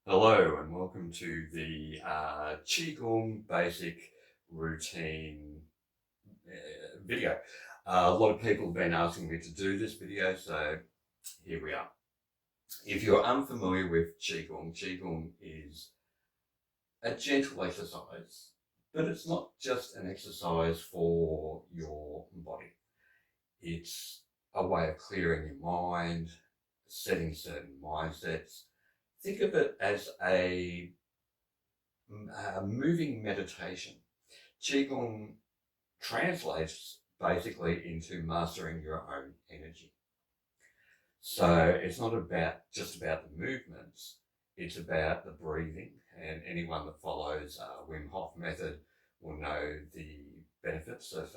Hello and welcome to the Qigong Basic Routine video. A lot of people have been asking me to do this video, so here we are. If you're unfamiliar with Qigong is a gentle exercise, but it's not just an exercise for your body. It's a way of clearing your mind, setting certain mindsets. Think of it as a moving meditation. Qigong translates basically into mastering your own energy. So it's not just about the movements, it's about the breathing. And anyone that follows Wim Hof method will know the benefits of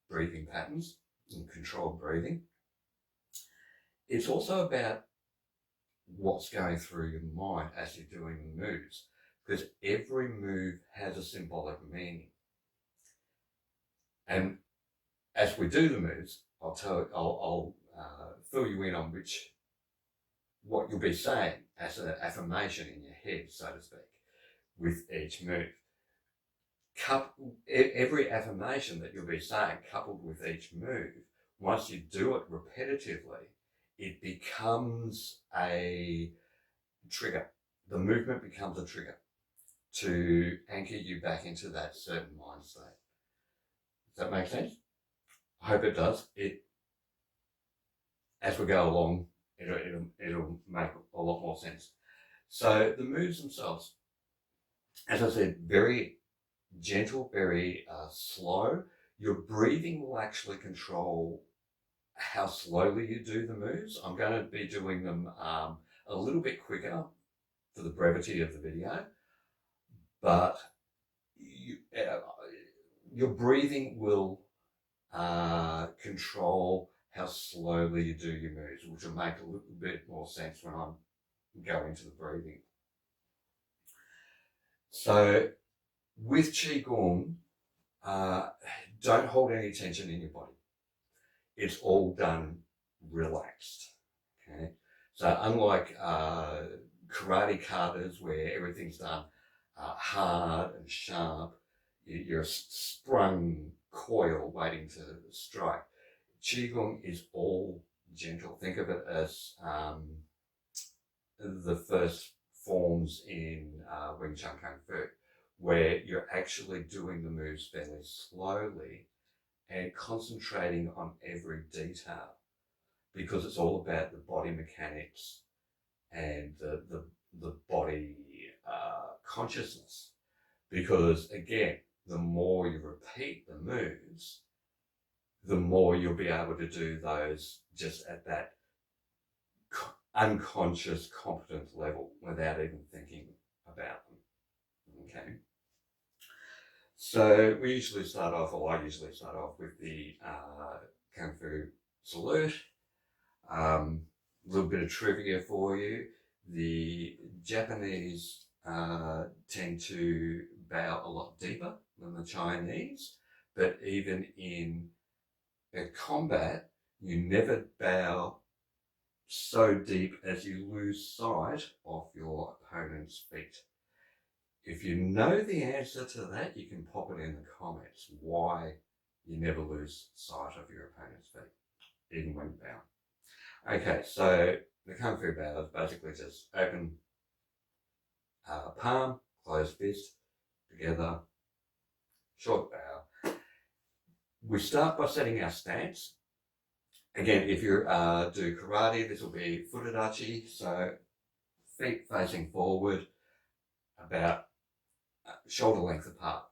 breathing patterns and controlled breathing. It's also about what's going through your mind as you're doing the moves, because every move has a symbolic meaning. And as we do the moves, I'll fill you in on what you'll be saying as an affirmation in your head, so to speak, with each move. Every affirmation that you'll be saying, coupled with each move, once you do it repetitively, it becomes a trigger. The movement becomes a trigger to anchor you back into that certain mind state. Does that make sense? I hope it does. As we go along, it'll make a lot more sense. So the moves themselves, as I said, very gentle, very slow. Your breathing will actually control how slowly you do the moves. I'm going to be doing them a little bit quicker for the brevity of the video, but your breathing will control how slowly you do your moves, which will make a little bit more sense when I go into the breathing. So with Qigong, don't hold any tension in your body. It's all done relaxed, okay? So unlike karate katas where everything's done hard and sharp, you're a sprung coil waiting to strike. Qigong is all gentle. Think of it as the first forms in Wing Chun Kung Fu, where you're actually doing the moves fairly slowly and concentrating on every detail, because it's all about the body mechanics and the body consciousness. Because again, the more you repeat the moves, the more you'll be able to do those just at that unconscious, competent level without even thinking about them. Okay. So we usually start off, or I usually start off with the Kung Fu salute. A little bit of trivia for you. The Japanese tend to bow a lot deeper than the Chinese, but even in a combat, you never bow so deep as you lose sight of your opponent's feet. If you know the answer to that, you can pop it in the comments, why you never lose sight of your opponent's feet, even when bowing. Okay, so the Kung Fu bow is basically just open palm, closed fist, together, short bow. We start by setting our stance. Again, if you do karate, this will be furidachi, so feet facing forward, about shoulder length apart.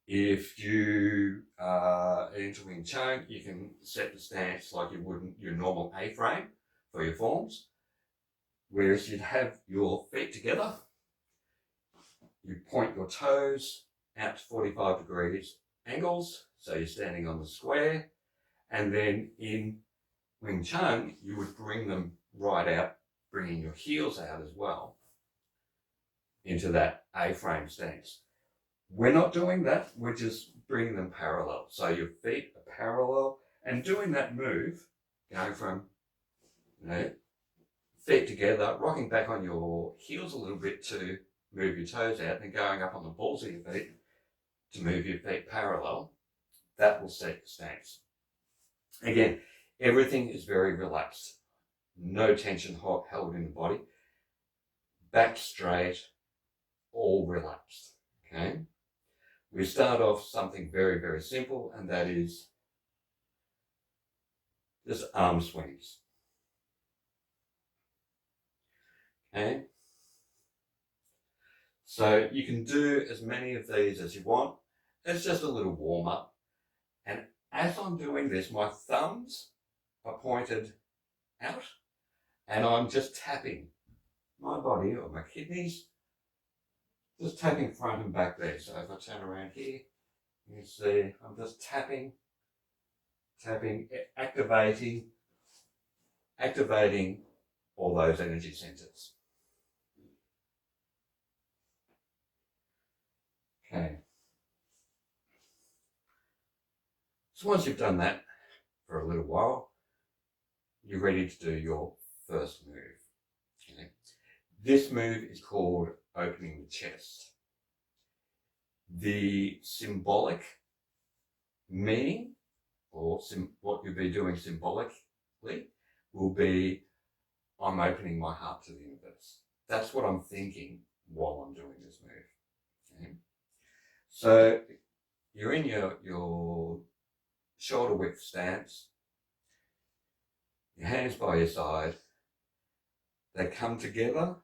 If you are into Wing Chun, you can set the stance like you would your normal A-frame for your forms, whereas you'd have your feet together, you point your toes out to 45 degrees angles, so you're standing on the square, and then in Wing Chun, you would bring them right out, bringing your heels out as well into that A-frame stance. We're not doing that, we're just bringing them parallel. So your feet are parallel, and doing that move, going from feet together, rocking back on your heels a little bit to move your toes out, and going up on the balls of your feet to move your feet parallel. That will set your stance. Again, everything is very relaxed. No tension held in the body. Back straight, all relaxed. Okay? We start off something very, very simple, and that is just arm swings. Okay? So you can do as many of these as you want. It's just a little warm up. And as I'm doing this, my thumbs are pointed out, and I'm just tapping my body or my kidneys, just tapping front and back there. So if I turn around here, you can see I'm just tapping, activating all those energy centers. Okay. So once you've done that for a little while, you're ready to do your first move. Okay. This move is called opening the chest. The symbolic meaning, or what you'll be doing symbolically, will be I'm opening my heart to the universe. That's what I'm thinking while I'm doing this move. Okay. So you're in your shoulder width stance, your hands by your side, they come together,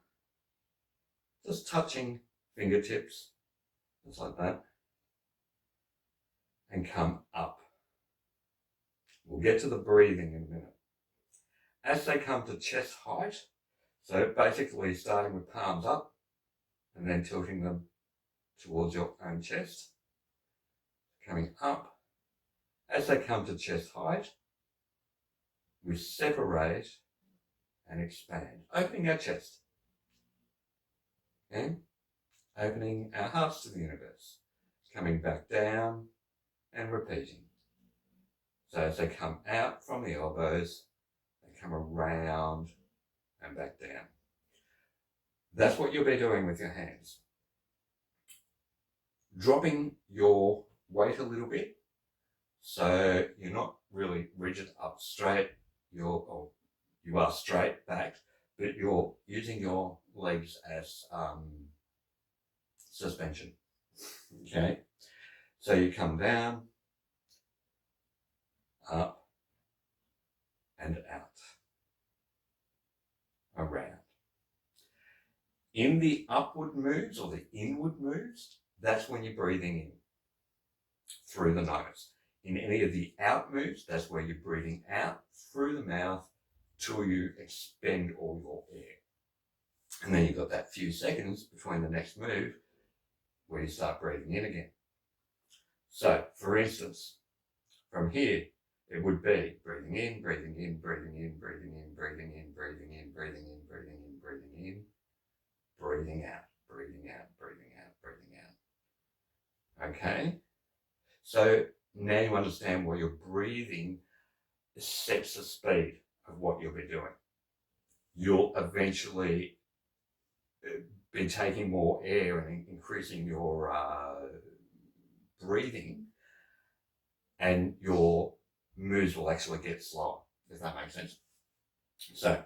just touching fingertips, just like that, and come up. We'll get to the breathing in a minute. As they come to chest height, so basically starting with palms up and then tilting them towards your own chest, coming up. As they come to chest height, we separate and expand, opening our chest, and opening our hearts to the universe, coming back down and repeating. So as they come out from the elbows, they come around and back down. That's what you'll be doing with your hands. Dropping your weight a little bit, so you're not really rigid up straight, you are straight back, but you're using your legs as suspension. Okay, so you come down, up, and out, around. In the upward moves or the inward moves, that's when you're breathing in through the nose. In any of the out moves, that's where you're breathing out through the mouth till you expend all your air. And then you've got that few seconds between the next move where you start breathing in again. So, for instance, from here, it would be breathing in, breathing in, breathing in, breathing in, breathing in, breathing in, breathing in, breathing in, breathing in, breathing out, breathing out, breathing out, breathing out. Okay? So now you understand why your breathing sets the speed of what you'll be doing. You'll eventually be taking more air and increasing your breathing, and your moves will actually get slower, if that makes sense. So,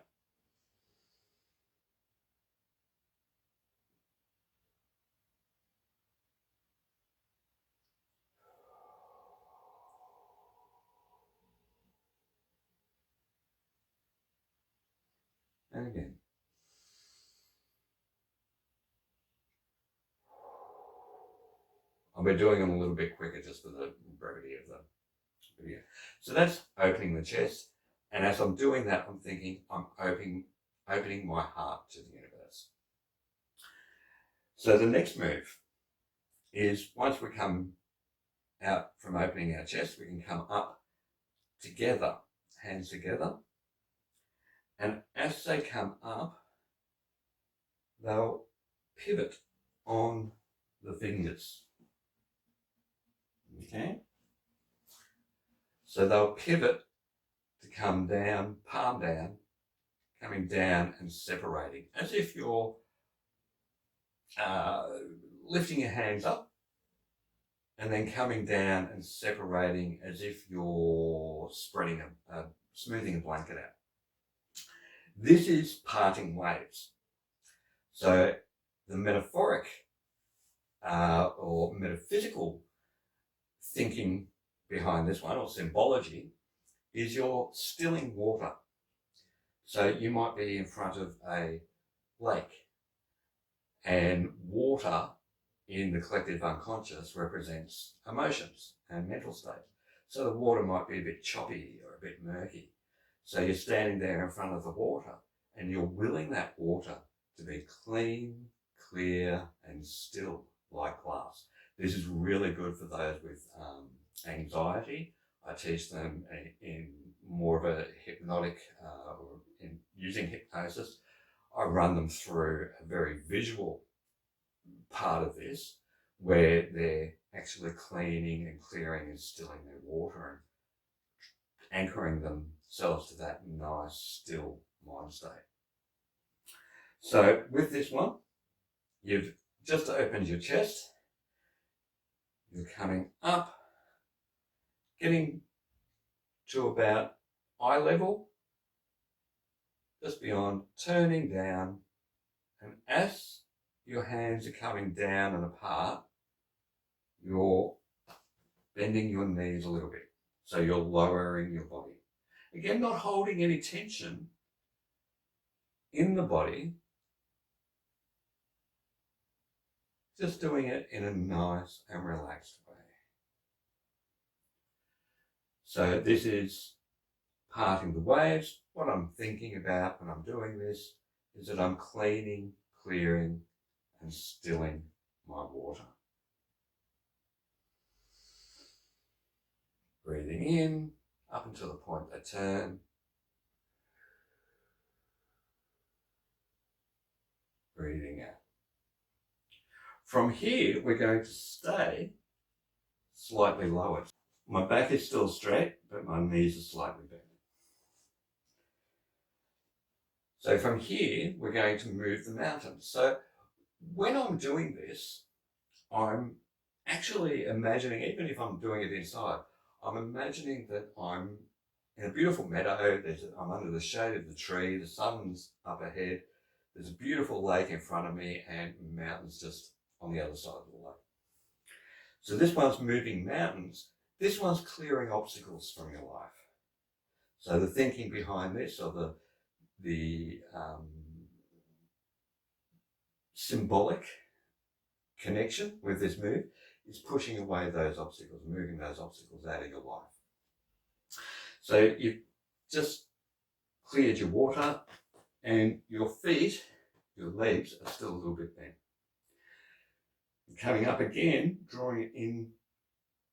and again. I'll be doing them a little bit quicker just for the brevity of the video. So that's opening the chest. And as I'm doing that, I'm thinking I'm opening my heart to the universe. So the next move is once we come out from opening our chest, we can come up together, hands together. And as they come up, they'll pivot on the fingers. Okay? So they'll pivot to come down, palm down, coming down and separating, as if you're lifting your hands up and then coming down and separating as if you're spreading smoothing a blanket out. This is parting waves. So the metaphoric or metaphysical thinking behind this one, or symbology, is you're stilling water. So you might be in front of a lake, and water in the collective unconscious represents emotions and mental states. So the water might be a bit choppy or a bit murky. So you're standing there in front of the water and you're willing that water to be clean, clear and still like glass. This is really good for those with anxiety. I teach them in more of a hypnotic or in using hypnosis. I run them through a very visual part of this where they're actually cleaning and clearing and stilling their water and anchoring themselves to that nice still mind state. So with this one, you've just opened your chest, you're coming up, getting to about eye level, just beyond, turning down, and as your hands are coming down and apart, you're bending your knees a little bit. So you're lowering your body. Again, not holding any tension in the body, just doing it in a nice and relaxed way. So this is parting the waves. What I'm thinking about when I'm doing this is that I'm cleaning, clearing, and stilling my water. Breathing in, up until the point they turn. Breathing out. From here, we're going to stay slightly lower. My back is still straight, but my knees are slightly bent. So from here, we're going to move the mountains. So when I'm doing this, I'm actually imagining, even if I'm doing it inside, I'm imagining that I'm in a beautiful meadow. I'm under the shade of the tree, the sun's up ahead, there's a beautiful lake in front of me and mountains just on the other side of the lake. So this one's moving mountains. This one's clearing obstacles from your life. So the thinking behind this, or the symbolic connection with this move, is pushing away those obstacles, moving those obstacles out of your life. So you've just cleared your water and your feet, your legs are still a little bit bent. Coming up again, drawing it in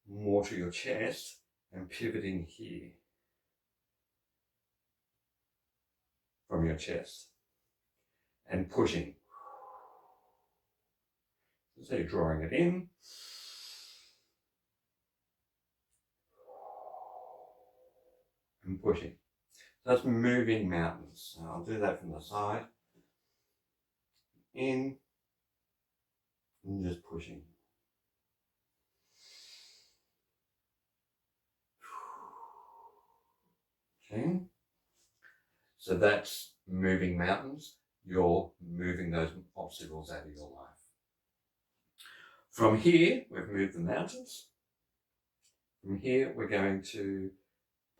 more to your chest and pivoting here from your chest and pushing. So you're drawing it in. And pushing. That's moving mountains. So I'll do that from the side. In and just pushing. Okay. So that's moving mountains. You're moving those obstacles out of your life. From here, we've moved the mountains. From here, we're going to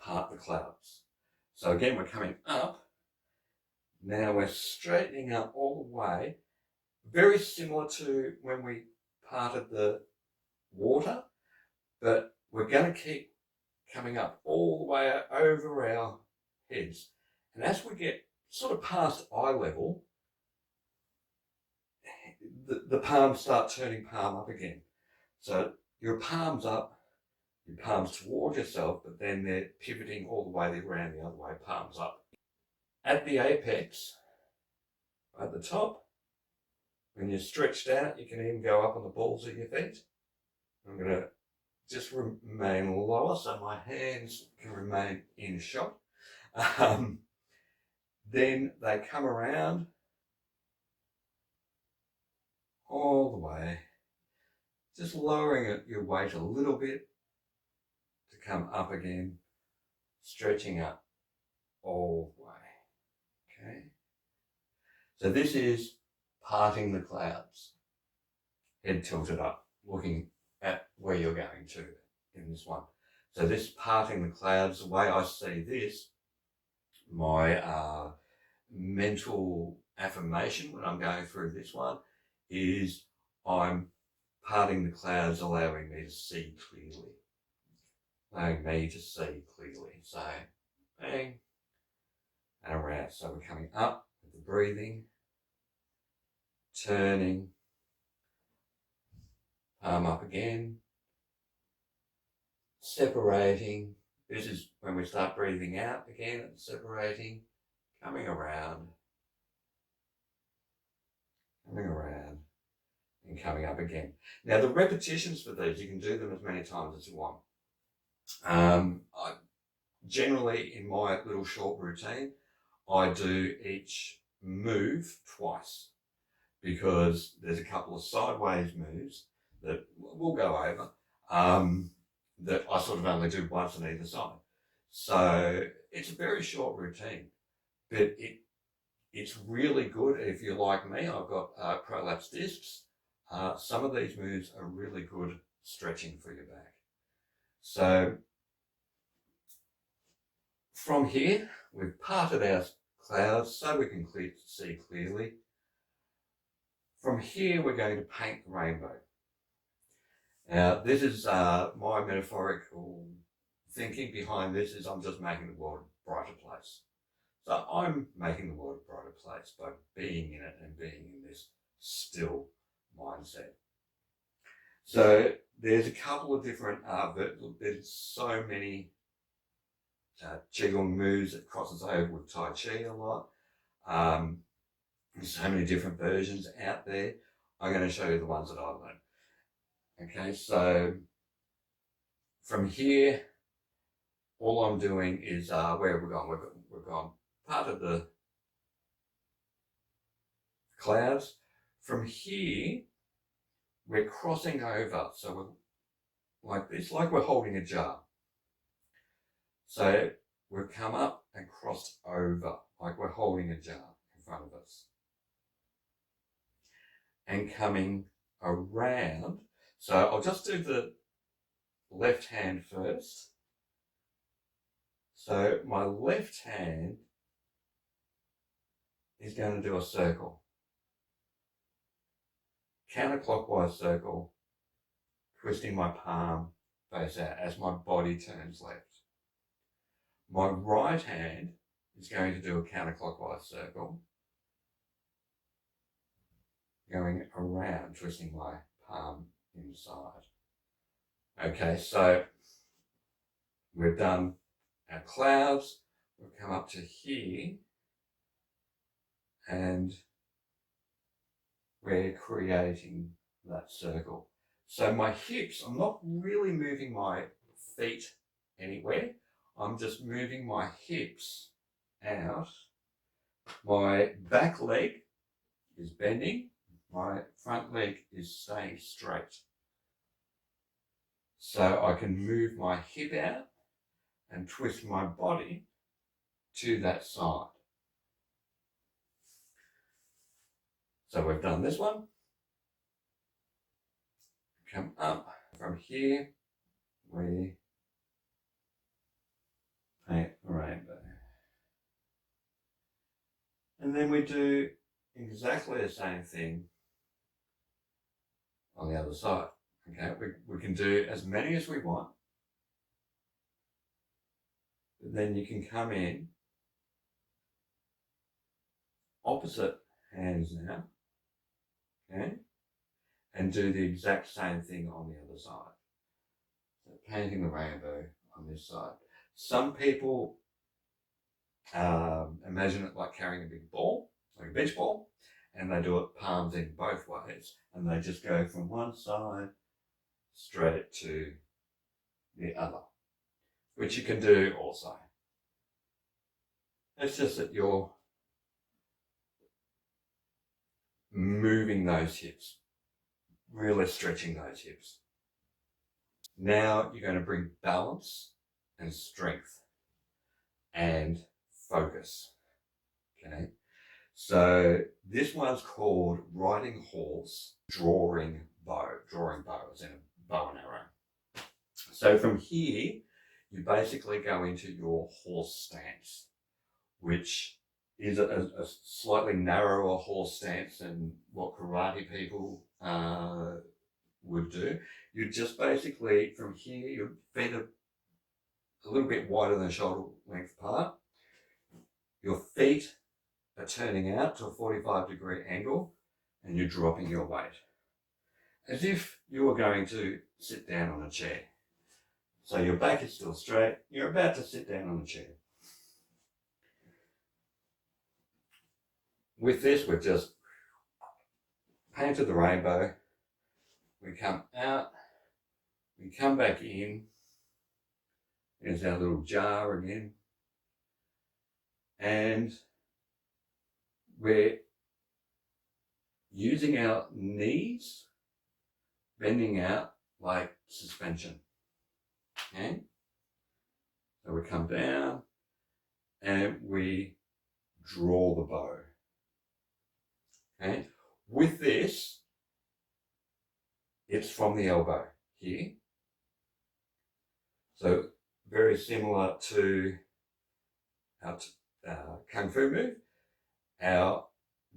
part the clouds. So again, we're coming up. Now we're straightening up all the way, very similar to when we parted the water, but we're going to keep coming up all the way over our heads. And as we get sort of past eye level, the palms start turning palm up again. So your palms up, your palms toward yourself, but then they're pivoting all the way around the other way, palms up. At the apex, at the top, when you're stretched out, you can even go up on the balls of your feet. I'm going to just remain lower so my hands can remain in shot. Then they come around all the way, just lowering your weight a little bit to come up again, stretching up all the way, okay? So this is parting the clouds, head tilted up, looking at where you're going to in this one. So this parting the clouds, the way I see this, my mental affirmation when I'm going through this one is I'm parting the clouds, allowing me to see clearly. Allowing me to see clearly. So, bang, and around. So we're coming up with the breathing, turning, palm up again, separating. This is when we start breathing out again, and separating, coming around, and coming up again. Now the repetitions for these, you can do them as many times as you want. I generally, in my little short routine, I do each move twice because there's a couple of sideways moves that we'll go over that I sort of only do once on either side. So it's a very short routine, but it's really good if you're like me. I've got prolapsed discs. Some of these moves are really good stretching for your back. So from here, we've parted our clouds so we can see clearly. From here, we're going to paint the rainbow. Now, this is my metaphorical thinking behind this is I'm just making the world a brighter place. So I'm making the world a brighter place by being in it and being in this still mindset. So there's a couple of different, there's so many Qigong moves that crosses over with Tai Chi a lot. There's so many different versions out there. I'm going to show you the ones that I've learned. Okay, so from here, all I'm doing is, where have we gone? We've gone part of the clouds. From here, we're crossing over. So we're like this, like we're holding a jar. So we've come up and crossed over, like we're holding a jar in front of us. And coming around. So I'll just do the left hand first. So my left hand is going to do a circle. Counterclockwise circle, twisting my palm face out as my body turns left. My right hand is going to do a counterclockwise circle, going around, twisting my palm inside. Okay, so we've done our clouds, we've come up to here, and we're creating that circle. So my hips, I'm not really moving my feet anywhere, I'm just moving my hips out. My back leg is bending, my front leg is staying straight. So I can move my hip out and twist my body to that side. So we've done this one. Come up from here, we paint the rainbow. And then we do exactly the same thing on the other side. Okay, we can do as many as we want. But then you can come in opposite hands now. Okay, and do the exact same thing on the other side. So painting the rainbow on this side. Some people imagine it like carrying a big ball, like a beach ball, and they do it palms in both ways, and they just go from one side straight to the other, which you can do also. It's just at your moving those hips, really stretching those hips. Now you're going to bring balance and strength and focus. Okay, so this one's called riding horse, drawing bow as in a bow and arrow. So from here, you basically go into your horse stance, which is a slightly narrower horse stance than what karate people would do. You just basically, from here, your feet are a little bit wider than shoulder length apart. Your feet are turning out to a 45-degree angle, and you're dropping your weight as if you were going to sit down on a chair. So your back is still straight, you're about to sit down on a chair. With this, we've just painted the rainbow. We come out, we come back in. There's our little jar again. And we're using our knees, bending out like suspension. Okay? So we come down and we draw the bow. Okay? With this, it's from the elbow here. So very similar to our Kung Fu move. Our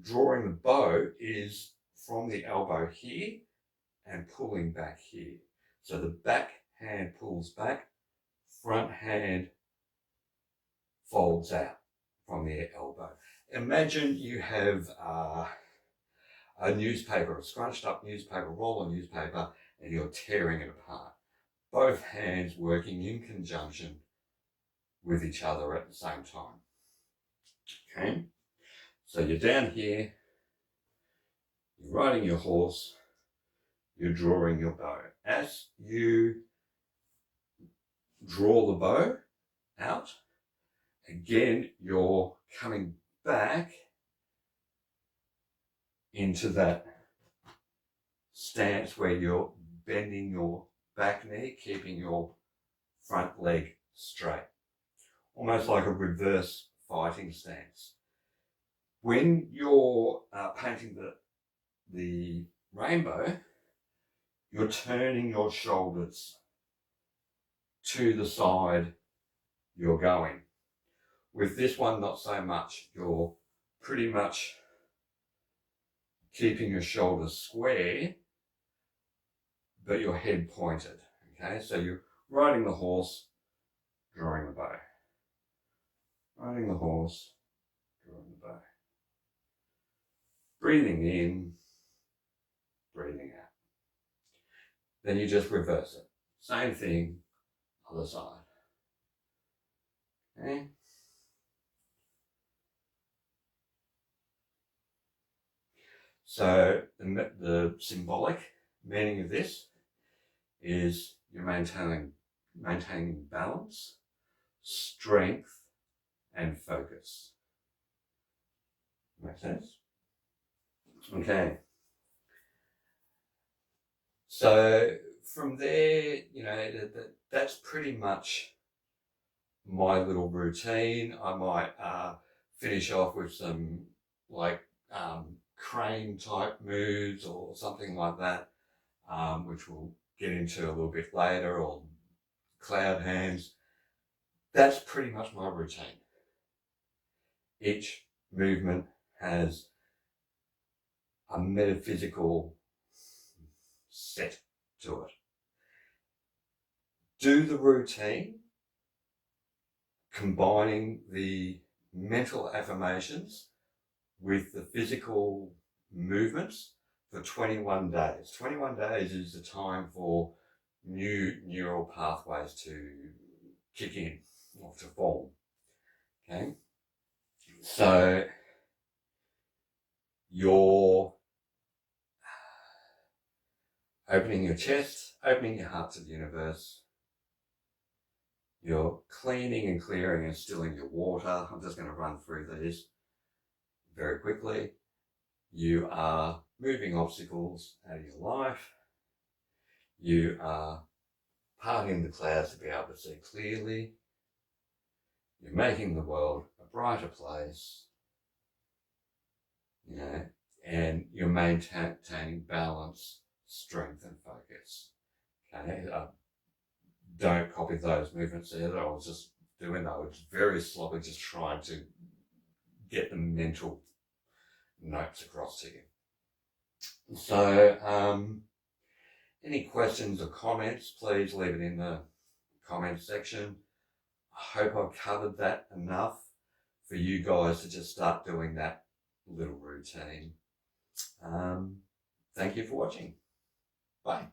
drawing the bow is from the elbow here and pulling back here. So the back hand pulls back, front hand folds out from the elbow. Imagine you have a newspaper, a scrunched up newspaper, roll of newspaper, and you're tearing it apart. Both hands working in conjunction with each other at the same time. Okay, so you're down here, you're riding your horse, you're drawing your bow. As you draw the bow out, again, you're coming back into that stance where you're bending your back knee, keeping your front leg straight. Almost like a reverse fighting stance. When you're painting the rainbow, you're turning your shoulders to the side you're going. With this one, not so much. You're pretty much keeping your shoulders square, but your head pointed. Okay, so you're riding the horse, drawing the bow. Riding the horse, drawing the bow. Breathing in, breathing out. Then you just reverse it. Same thing, other side. Okay? So the symbolic meaning of this is you're maintaining balance, strength, and focus. Make sense? Okay. So from there, that's pretty much my little routine. I might finish off with some crane type moves or something like that, which we'll get into a little bit later, or cloud hands. That's pretty much my routine. Each movement has a metaphysical set to it. Do the routine, combining the mental affirmations with the physical movements for 21 days. 21 days is the time for new neural pathways to kick in or to form. Okay? So you're opening your chest, opening your heart to the universe. You're cleaning and clearing and stilling your water. I'm just going to run through these very quickly. You are moving obstacles out of your life. You are parting the clouds to be able to see clearly. You're making the world a brighter place, you know, and you're maintaining balance, strength, and focus. Okay, don't copy those movements there that I was just doing. I was very sloppy, just trying to get the mental notes across to you. So, any questions or comments, please leave it in the comment section. I hope I've covered that enough for you guys to just start doing that little routine. Thank you for watching. Bye.